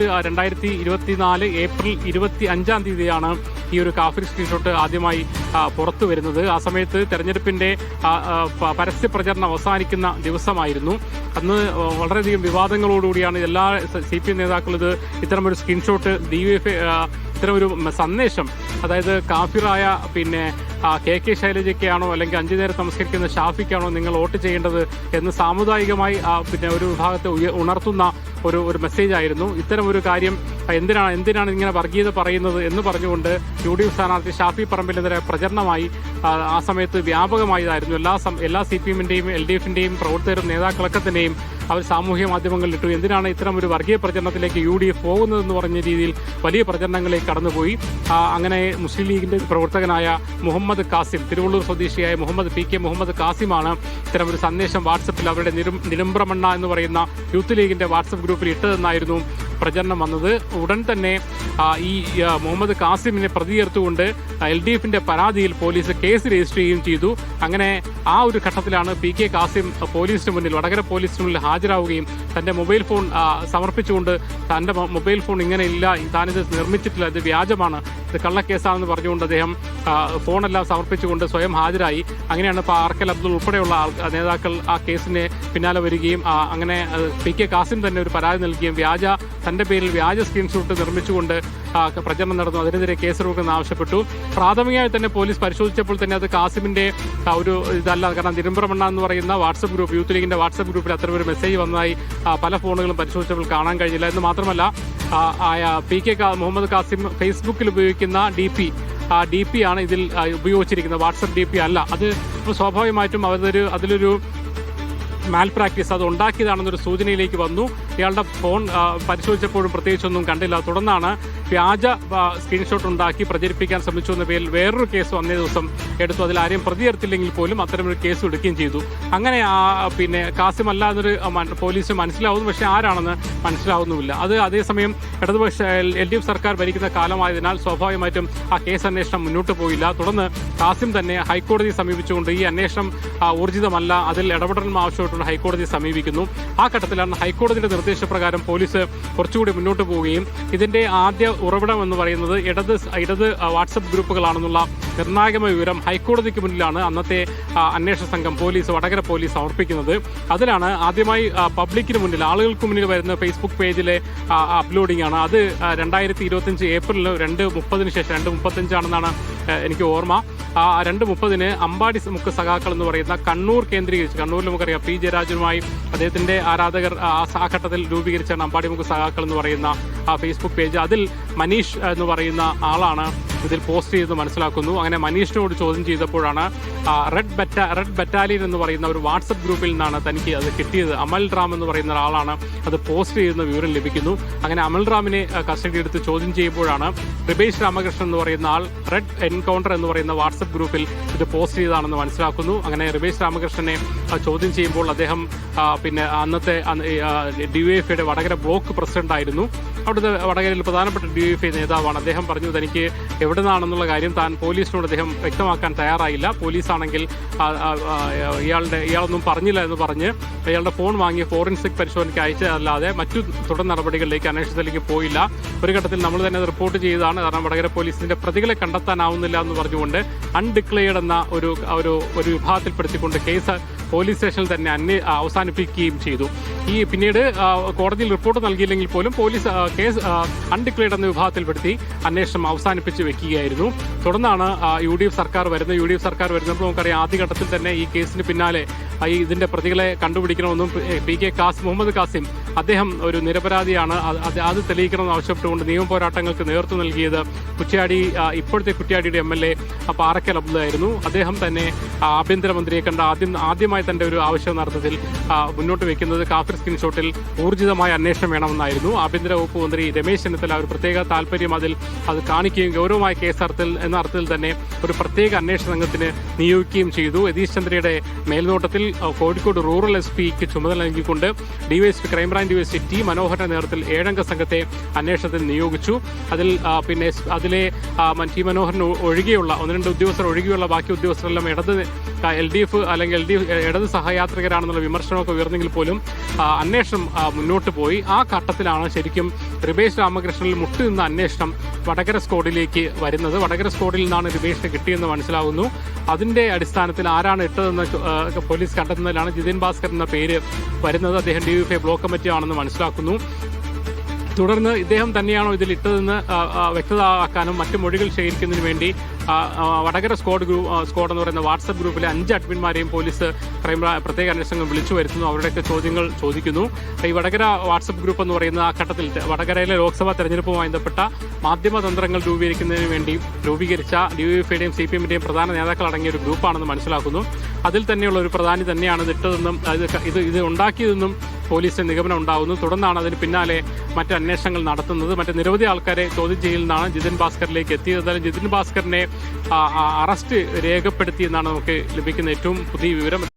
2024 April 25 ഈ ഒരു കാഫിർ സ്ക്രീൻഷോട്ട് ആദ്യമായി പുറത്തു വരുന്നത്. ആ സമയത്ത് തെരഞ്ഞെടുപ്പിന്റെ പരസ്യ പ്രചരണം അവസാനിക്കുന്ന ദിവസമായിരുന്നു. അന്ന് വളരെയധികം വിവാദങ്ങളോടുകൂടിയാണ് എല്ലാ CPM നേതാക്കളും ഇത്തരമൊരു സ്ക്രീൻഷോട്ട് ഇത്തരമൊരു സന്ദേശം, അതായത് കാഫിറായ KK ശൈലജയ്ക്കാണോ അല്ലെങ്കിൽ 5 നേരം നമസ്കരിക്കുന്ന ഷാഫിക്കാണോ നിങ്ങൾ വോട്ട് ചെയ്യേണ്ടത് എന്ന് സാമുദായികമായി ഒരു വിഭാഗത്തെ ഉണർത്തുന്ന ഒരു മെസ്സേജ് ആയിരുന്നു. ഇത്തരം ഒരു കാര്യം എന്തിനാണ് ഇങ്ങനെ വർഗീയത പറയുന്നത് എന്ന് പറഞ്ഞുകൊണ്ട് UDF സ്ഥാനാർത്ഥി ഷാഫി പറമ്പിലെതിരെ പ്രചരണമായി ആ സമയത്ത് വ്യാപകമായതായിരുന്നു. എല്ലാ CPM-ന്റെയും LDF-ന്റെയും പ്രവർത്തകരും നേതാക്കളൊക്കെ തന്നെയും അവർ സാമൂഹ്യ മാധ്യമങ്ങളിൽ ഇട്ടു. എന്തിനാണ് ഇത്തരം ഒരു വർഗീയ പ്രചരണത്തിലേക്ക് UDF പോകുന്നതെന്ന് പറഞ്ഞ രീതിയിൽ വലിയ പ്രചരണങ്ങളിലേക്ക് കടന്നുപോയി. അങ്ങനെ മുസ്ലിം ലീഗിന്റെ പ്രവർത്തകനായ മുഹമ്മദ് കാസിം, തിരുവള്ളൂർ സ്വദേശിയായ PK മുഹമ്മദ് കാസിമാണ് ഇത്തരം ഒരു സന്ദേശം വാട്സപ്പിൽ അവരുടെ നിലംബ്രമണ്ണ എന്ന് പറയുന്ന യൂത്ത് ലീഗിന്റെ വാട്സപ്പ് ഗ്രൂപ്പിൽ ഇട്ടതെന്നായിരുന്നു പ്രചരണം വന്നത്. ഉടൻ തന്നെ ഈ മുഹമ്മദ് കാസിമിനെ പ്രതി ചേർത്തുകൊണ്ട് LDF-ന്റെ പരാതിയിൽ പോലീസ് കേസ് രജിസ്റ്റർ ചെയ്യുകയും ചെയ്തു. അങ്ങനെ ആ ഒരു ഘട്ടത്തിലാണ് PK കാസിം പോലീസിന് മുന്നിൽ, വടകര പോലീസിന് മുന്നിൽ ഹാജരാവുകയും തന്റെ മൊബൈൽ ഫോൺ സമർപ്പിച്ചുകൊണ്ട് തന്റെ മൊബൈൽ ഫോൺ ഇങ്ങനെ ഇല്ല, താനിത് നിർമ്മിച്ചിട്ടില്ല, ഇത് വ്യാജമാണ്, ഇത് കള്ളക്കേസാണെന്ന് പറഞ്ഞുകൊണ്ട് അദ്ദേഹം ഫോണെല്ലാം സമർപ്പിച്ചുകൊണ്ട് സ്വയം ഹാജരായി. അങ്ങനെയാണ് പാർക്കൽ അബ്ദുൾ ഉൾപ്പെടെയുള്ള നേതാക്കൾ ആ കേസിന് പിന്നാലെ വരികയും അങ്ങനെ PK കാസിം തന്നെ ഒരു പരാതി നൽകുകയും തന്റെ പേരിൽ വ്യാജ സ്ക്രീൻഷോട്ട് നിർമ്മിച്ചുകൊണ്ട് പ്രചരണം നടന്നു, അതിനെതിരെ കേസെടുക്കണമെന്ന് ആവശ്യപ്പെട്ടു. പ്രാഥമികമായി തന്നെ പോലീസ് പരിശോധിച്ചപ്പോൾ തന്നെ അത് കാസിമിന്റെ ഒരു ഇതല്ല. കാരണം തിരുമ്പ്രമണ്ണ എന്ന് പറയുന്ന വാട്സപ്പ് ഗ്രൂപ്പ്, യൂത്ത് ലീഗിന്റെ വാട്സപ്പ് ഗ്രൂപ്പിൽ അത്തരം ഒരു മെസ്സേജ് വന്നതായി പല ഫോണുകളും പരിശോധിച്ചപ്പോൾ കാണാൻ കഴിഞ്ഞില്ല. എന്ന് മാത്രമല്ല PK മുഹമ്മദ് കാസിം ഫേസ്ബുക്കിൽ ഉപയോഗിക്കുന്ന DP ആണ് ഇതിൽ ഉപയോഗിച്ചിരിക്കുന്നത്, വാട്സപ്പ് DP അല്ല. അത് സ്വാഭാവികമായിട്ടും അതിലൊരു മാൽ പ്രാക്ടീസ്, അത് ഉണ്ടാക്കിയതാണെന്നൊരു സൂചനയിലേക്ക് വന്നു. ഇയാളുടെ ഫോൺ പരിശോധിച്ചപ്പോഴും പ്രത്യേകിച്ചൊന്നും കണ്ടില്ല. തുടർന്നാണ് വ്യാജ സ്ക്രീൻഷോട്ട് ഉണ്ടാക്കി പ്രചരിപ്പിക്കാൻ ശ്രമിച്ചു എന്ന പേരിൽ വേറൊരു കേസ് അന്നേ ദിവസം എടുത്തു. അതിൽ ആരെയും പ്രതി ചേർത്തില്ലെങ്കിൽ പോലും അത്തരമൊരു കേസ് എടുക്കുകയും ചെയ്തു. അങ്ങനെ കാസിം അല്ല എന്നൊരു പോലീസിന് മനസ്സിലാവുന്നു, പക്ഷേ ആരാണെന്ന് മനസ്സിലാവുന്നുമില്ല. അത് അതേസമയം ഇടതുപക്ഷ LDF സർക്കാർ ഭരിക്കുന്ന കാലമായതിനാൽ സ്വാഭാവികമായിട്ടും ആ കേസ് അന്വേഷണം മുന്നോട്ട് പോയില്ല. തുടർന്ന് കാസിം തന്നെ ഹൈക്കോടതിയെ സമീപിച്ചുകൊണ്ട് ഈ അന്വേഷണം ഊർജിതമല്ല, അതിൽ ഇടപെടലും ആവശ്യമായിട്ടുള്ള ഹൈക്കോടതിയെ സമീപിക്കുന്നു. ആ ഘട്ടത്തിലാണ് ഹൈക്കോടതിയുടെ നിർദ്ദേശപ്രകാരം പോലീസ് കുറച്ചുകൂടി മുന്നോട്ട് പോവുകയും ഇതിന്റെ ആദ്യ ഉറവിടം എന്ന് പറയുന്നത് ഇടത് വാട്സപ്പ് ഗ്രൂപ്പുകളാണെന്നുള്ള നിർണായകമായ വിവരം ഹൈക്കോടതിക്ക് മുന്നിലാണ് അന്നത്തെ അന്വേഷണ സംഘം വടകര പോലീസ് സമർപ്പിക്കുന്നത്. അതിലാണ് ആദ്യമായി പബ്ലിക്കിന് മുന്നിൽ, ആളുകൾക്ക് മുന്നിൽ വരുന്ന ഫേസ്ബുക്ക് പേജിലെ അപ്ലോഡിംഗ് ആണ്. അത് 2025 ഏപ്രിൽ 2:30 ശേഷം, 2:35 ആണെന്നാണ് എനിക്ക് ഓർമ്മ. 2:30 അമ്പാടി മുക്ക് സഖാക്കൾ എന്ന് പറയുന്ന കണ്ണൂർ കേന്ദ്രീകരിച്ച്, കണ്ണൂരിൽ നമുക്കറിയാം P ജയരാജനുമായി അദ്ദേഹത്തിന്റെ ആരാധകർ ആ ഘട്ടത്തിൽ രൂപീകരിച്ചാണ് അമ്പാടി മുക്ക് സഖാക്കൾ എന്ന് പറയുന്ന ആ ഫേസ്ബുക്ക് പേജ്. അതിൽ മനീഷ് എന്ന് പറയുന്ന ആളാണ് ഇതിൽ പോസ്റ്റ് ചെയ്ത് മനസ്സിലാക്കുന്നു. അങ്ങനെ മനീഷിനോട് ചോദ്യം ചെയ്തപ്പോഴാണ് റെഡ് ബറ്റാലിയൻ എന്ന് പറയുന്ന ഒരു വാട്സപ്പ് ഗ്രൂപ്പിൽ നിന്നാണ് തനിക്ക് അത് കിട്ടിയത്. അമൽ റാം എന്ന് പറയുന്ന ഒരാളാണ് അത് പോസ്റ്റ് ചെയ്യുന്ന വിവരം ലഭിക്കുന്നു. അങ്ങനെ അമൽ റാമിനെ കസ്റ്റഡി എടുത്ത് ചോദ്യം ചെയ്യുമ്പോഴാണ് റിബേഷ് രാമകൃഷ്ണൻ എന്ന് പറയുന്ന ആൾ റെഡ് എൻകൗണ്ടർ എന്ന് പറയുന്ന വാട്സപ്പ് ഗ്രൂപ്പിൽ ഇത് പോസ്റ്റ് ചെയ്തതാണെന്ന് മനസ്സിലാക്കുന്നു. അങ്ങനെ റിബേഷ് രാമകൃഷ്ണനെ ചോദ്യം ചെയ്യുമ്പോൾ അദ്ദേഹം അന്നത്തെ DYFIയുടെ വടകര ബ്ലോക്ക് പ്രസിഡന്റ് ആയിരുന്നു. അവിടുത്തെ വടകരയിൽ പ്രധാനപ്പെട്ട DYFI നേതാവാണ്. അദ്ദേഹം പറഞ്ഞു തനിക്ക് എവിടെ നിന്നാണെന്നുള്ള കാര്യം പോലീസിനോട് അദ്ദേഹം വ്യക്തമാക്കാൻ തയ്യാറായില്ല. പോലീസാണെങ്കിൽ ഇയാളൊന്നും പറഞ്ഞില്ല എന്ന് പറഞ്ഞ് ഇയാളുടെ ഫോൺ വാങ്ങി ഫോറൻസിക് പരിശോധനയ്ക്ക് അയച്ചതല്ലാതെ മറ്റു തുടർ നടപടികളിലേക്ക്, അന്വേഷണത്തിലേക്ക് പോയില്ല. ഒരു ഘട്ടത്തിൽ നമ്മൾ തന്നെ റിപ്പോർട്ട് ചെയ്തതാണ്. കാരണം വടകര പോലീസിന്റെ പ്രതികളെ കണ്ടെത്താനാവുന്നില്ല എന്ന് പറഞ്ഞുകൊണ്ട് അൺഡിക്ലെയർഡ് എന്ന ഒരു വിഭാഗത്തിൽപ്പെടുത്തിക്കൊണ്ട് കേസ് പോലീസ് സ്റ്റേഷനിൽ തന്നെ അവസാനിപ്പിക്കുകയും ചെയ്തു. പിന്നീട് കോടതിയിൽ റിപ്പോർട്ട് നൽകിയില്ലെങ്കിൽ പോലും പോലീസ് കേസ് അൺഡിക്ലെയർഡ് എന്ന വിഭാഗത്തിൽപ്പെടുത്തി അന്വേഷണം അവസാനിപ്പിച്ച് വെക്കുകയായിരുന്നു. തുടർന്നാണ് UDF സർക്കാർ വരുന്നപ്പോൾ നമുക്കറിയാം ആദ്യഘട്ടത്തിൽ തന്നെ ഈ കേസിന് പിന്നാലെ ഇതിന്റെ പ്രതികളെ കണ്ടുപിടിക്കണമെന്നും മുഹമ്മദ് കാസിം അദ്ദേഹം ഒരു നിരപരാധിയാണ്, അത് തെളിയിക്കണമെന്ന് ആവശ്യപ്പെട്ടുകൊണ്ട് നിയമ പോരാട്ടങ്ങൾക്ക് നേതൃത്വം നൽകിയത് ഇപ്പോഴത്തെ കുറ്റ്യാടിയുടെ MLA പാറക്കൽ അബ്ദുള്ളായിരുന്നു. അദ്ദേഹം തന്നെ ആഭ്യന്തരമന്ത്രിയെ കണ്ട ആദ്യമായി തന്റെ ഒരു ആവശ്യനർത്ഥത്തിൽ മുന്നോട്ട് വെക്കുന്നത് കാഫിർ സ്ക്രീൻഷോട്ടിൽ ഊർജിതമായ അന്വേഷണം വേണമെന്നായിരുന്നു. ആഭ്യന്തര വകുപ്പ് മന്ത്രി രമേശ് ചെന്നിത്തല ഒരു പ്രത്യേക താല്പര്യം അത് കാണിക്കുകയും ഗൗരവമായ എന്ന അർത്ഥത്തിൽ തന്നെ ഒരു പ്രത്യേക അന്വേഷണ സംഘത്തിന് നിയോഗിക്കുകയും ചെയ്തു. യതീഷ് ചന്ദ്രയുടെ മേൽനോട്ടത്തിൽ കോഴിക്കോട് റൂറൽ SP ചുമതല നൽകിക്കൊണ്ട് DYSP ക്രൈംബ്രാഞ്ച് DYSP T മനോഹരന്റെ നേതൃത്വത്തിൽ 7-അംഗ സംഘത്തെ അന്വേഷണത്തിൽ നിയോഗിച്ചു. പിന്നെ അതിലെ T മനോഹരൻ ഒഴികെയുള്ള 1-2 ഉദ്യോഗസ്ഥർ ഒഴികെയുള്ള ബാക്കി ഉദ്യോഗസ്ഥരെല്ലാം LDF അല്ലെങ്കിൽ ഇടത് സഹയാത്രികരാണെന്നുള്ള വിമർശനമൊക്കെ ഉയർന്നെങ്കിൽ പോലും അന്വേഷണം മുന്നോട്ട് പോയി. ആ ഘട്ടത്തിലാണ് ശരിക്കും റിബേഷ് രാമകൃഷ്ണനിൽ മുട്ടുനിന്ന അന്വേഷണം വടകര സ്ക്വാഡിലേക്ക് വരുന്നത്. വടകര സ്ക്വാഡിൽ നിന്നാണ് റിബേഷിനെ കിട്ടിയെന്ന് മനസ്സിലാവുന്നു. അതിന്റെ അടിസ്ഥാനത്തിൽ ആരാണ് ഇട്ടതെന്ന് പോലീസ് കണ്ടെത്തുന്നതിലാണ് ജിതിൻ ഭാസ്കർ എന്ന പേര് വരുന്നത്. അദ്ദേഹം DYFI ബ്ലോക്ക് കമ്മിറ്റി ആണെന്ന് മനസ്സിലാക്കുന്നു. തുടർന്ന് ഇദ്ദേഹം തന്നെയാണോ ഇതിൽ ഇട്ടതെന്ന് വ്യക്തമാക്കാനും മറ്റു മൊഴികൾ ശേഖരിക്കുന്നതിന് വേണ്ടി വടകര സ്ക്വാഡ് എന്ന് പറയുന്ന വാട്സപ്പ് ഗ്രൂപ്പിലെ 5 അഡ്മിന്മാരെയും പോലീസ് പ്രത്യേക അന്വേഷണം വിളിച്ചു വരുത്തുന്നു. അവരുടെയൊക്കെ ചോദ്യങ്ങൾ ചോദിക്കുന്നു. ഈ വടകര വാട്സപ്പ് ഗ്രൂപ്പ് എന്ന് പറയുന്ന ആ ഘട്ടത്തിൽ വടകരയിലെ ലോക്സഭാ തെരഞ്ഞെടുപ്പുമായി ബന്ധപ്പെട്ട മാധ്യമതന്ത്രങ്ങൾ രൂപീകരിക്കുന്നതിന് വേണ്ടി രൂപീകരിച്ച DYFIയുടെയും CPMന്റെയും പ്രധാന നേതാക്കൾ അടങ്ങിയ ഒരു ഗ്രൂപ്പാണെന്ന് മനസ്സിലാക്കുന്നു. അതിൽ തന്നെയുള്ള ഒരു പ്രധാനി തന്നെയാണ് ഇത് ഇട്ടതെന്നും ഇത് ഉണ്ടാക്കിയതെന്നും പോലീസിന് നിഗമനം ഉണ്ടാകുന്നു. തുടർന്നാണ് അതിന് പിന്നാലെ മറ്റ് അന്വേഷണങ്ങൾ നടത്തുന്നത്. മറ്റ് നിരവധി ആൾക്കാരെ ചോദ്യം ചെയ്യലിനാണ് ജിതിൻ ഭാസ്കറിലേക്ക് എത്തിയത്. എന്തായാലും ജിതിൻ ഭാസ്കറിനെ അറസ്റ്റ് രേഖപ്പെടുത്തിയെന്നാണ് നമുക്ക് ലഭിക്കുന്ന ഏറ്റവും പുതിയ വിവരം.